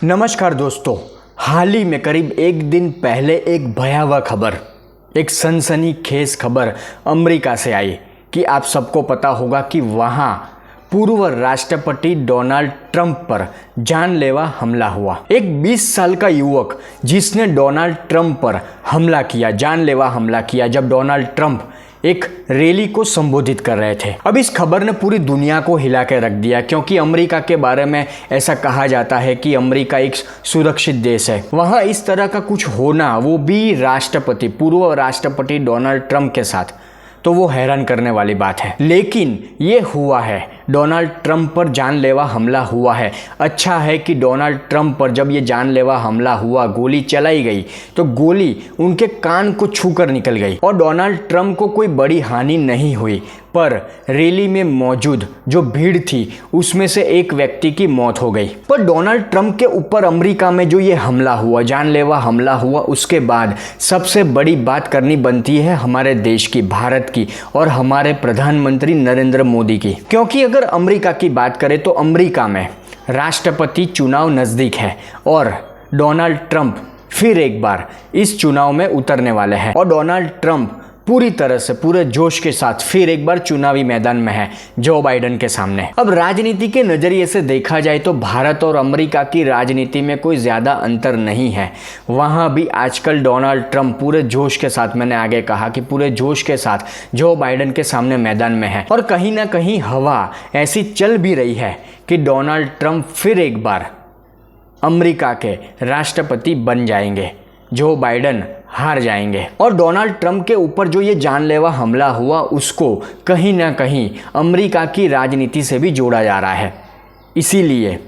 नमस्कार दोस्तों, हाल ही में करीब एक दिन पहले एक भयावह खबर, एक सनसनीखेज खबर अमेरिका से आई कि आप सबको पता होगा कि वहाँ पूर्व राष्ट्रपति डोनाल्ड ट्रंप पर जानलेवा हमला हुआ। एक 20 साल का युवक जिसने डोनाल्ड ट्रंप पर हमला किया, जानलेवा हमला किया, जब डोनाल्ड ट्रंप एक रैली को संबोधित कर रहे थे। अब इस खबर ने पूरी दुनिया को हिला के रख दिया, क्योंकि अमेरिका के बारे में ऐसा कहा जाता है कि अमेरिका एक सुरक्षित देश है। वहाँ इस तरह का कुछ होना, वो भी राष्ट्रपति, पूर्व राष्ट्रपति डोनाल्ड ट्रंप के साथ, तो वो हैरान करने वाली बात है। लेकिन ये हुआ है, डोनाल्ड ट्रंप पर जानलेवा हमला हुआ है। अच्छा है कि डोनाल्ड ट्रंप पर जब ये जानलेवा हमला हुआ, गोली चलाई गई, तो गोली उनके कान को छूकर निकल गई और डोनाल्ड ट्रंप को कोई बड़ी हानि नहीं हुई। पर रैली में मौजूद जो भीड़ थी, उसमें से एक व्यक्ति की मौत हो गई। पर डोनाल्ड ट्रंप के ऊपर अमेरिका में जो ये हमला हुआ, जानलेवा हमला हुआ, उसके बाद सबसे बड़ी बात करनी बनती है हमारे देश की, भारत की और हमारे प्रधानमंत्री नरेंद्र मोदी की। क्योंकि अगर अमेरिका की बात करें तो अमेरिका में राष्ट्रपति चुनाव नज़दीक है और डोनाल्ड ट्रंप फिर एक बार इस चुनाव में उतरने वाले हैं और डोनाल्ड ट्रंप पूरी तरह से, पूरे जोश के साथ फिर एक बार चुनावी मैदान में है जो बाइडेन के सामने। अब राजनीति के नज़रिए से देखा जाए तो भारत और अमेरिका की राजनीति में कोई ज़्यादा अंतर नहीं है। वहाँ भी आजकल डोनाल्ड ट्रंप पूरे जोश के साथ, मैंने आगे कहा कि पूरे जोश के साथ जो बाइडेन के सामने मैदान में है और कहीं ना कहीं हवा ऐसी चल भी रही है कि डोनाल्ड ट्रंप फिर एक बार अमेरिका के राष्ट्रपति बन जाएंगे, जो बाइडेन हार जाएंगे। और डोनाल्ड ट्रंप के ऊपर जो ये जानलेवा हमला हुआ, उसको कहीं ना कहीं अमेरिका की राजनीति से भी जोड़ा जा रहा है। इसीलिए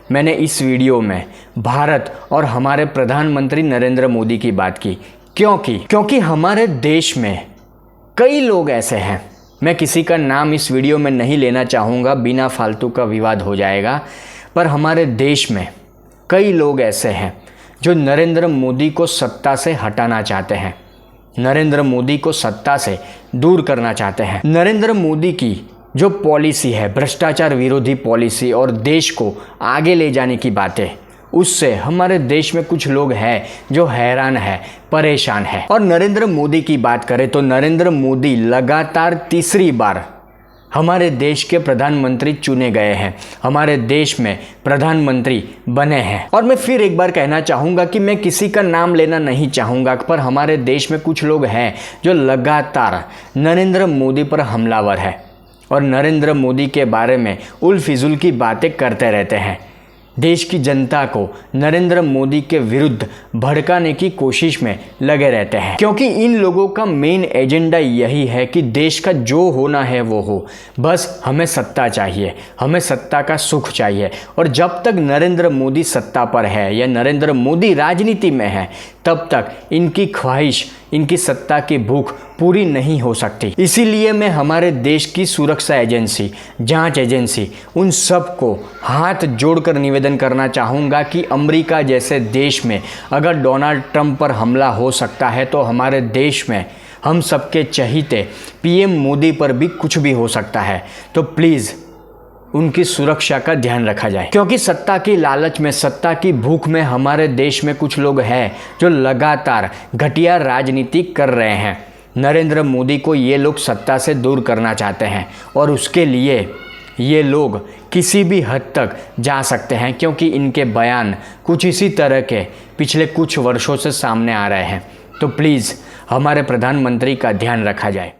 मैंने इस वीडियो में भारत और हमारे प्रधानमंत्री नरेंद्र मोदी की बात की। क्योंकि हमारे देश में कई लोग ऐसे हैं, मैं किसी का नाम इस वीडियो में नहीं लेना चाहूँगा, बिना फालतू का विवाद हो जाएगा, पर हमारे देश में कई लोग ऐसे हैं जो नरेंद्र मोदी को सत्ता से हटाना चाहते हैं, नरेंद्र मोदी को सत्ता से दूर करना चाहते हैं। नरेंद्र मोदी की जो पॉलिसी है, भ्रष्टाचार विरोधी पॉलिसी और देश को आगे ले जाने की बातें, उससे हमारे देश में कुछ लोग हैं जो हैरान है, परेशान है। और नरेंद्र मोदी की बात करें तो नरेंद्र मोदी लगातार तीसरी बार हमारे देश के प्रधानमंत्री चुने गए हैं, हमारे देश में प्रधानमंत्री बने हैं। और मैं फिर एक बार कहना चाहूँगा कि मैं किसी का नाम लेना नहीं चाहूँगा, पर हमारे देश में कुछ लोग हैं जो लगातार नरेंद्र मोदी पर हमलावर है और नरेंद्र मोदी के बारे में उल फिजूल की बातें करते रहते हैं। देश की जनता को नरेंद्र मोदी के विरुद्ध भड़काने की कोशिश में लगे रहते हैं, क्योंकि इन लोगों का मेन एजेंडा यही है कि देश का जो होना है वो हो, बस हमें सत्ता चाहिए, हमें सत्ता का सुख चाहिए। और जब तक नरेंद्र मोदी सत्ता पर है या नरेंद्र मोदी राजनीति में है, तब तक इनकी ख्वाहिश, इनकी सत्ता की भूख पूरी नहीं हो सकती। इसीलिए मैं हमारे देश की सुरक्षा एजेंसी, जांच एजेंसी, उन सबको हाथ जोड़कर निवेदन करना चाहूँगा कि अमेरिका जैसे देश में अगर डोनाल्ड ट्रंप पर हमला हो सकता है, तो हमारे देश में हम सबके चहीते पीएम मोदी पर भी कुछ भी हो सकता है। तो प्लीज़ उनकी सुरक्षा का ध्यान रखा जाए, क्योंकि सत्ता की लालच में, सत्ता की भूख में हमारे देश में कुछ लोग हैं जो लगातार घटिया राजनीति कर रहे हैं। नरेंद्र मोदी को ये लोग सत्ता से दूर करना चाहते हैं और उसके लिए ये लोग किसी भी हद तक जा सकते हैं, क्योंकि इनके बयान कुछ इसी तरह के पिछले कुछ वर्षों से सामने आ रहे हैं। तो प्लीज़ हमारे प्रधानमंत्री का ध्यान रखा जाए।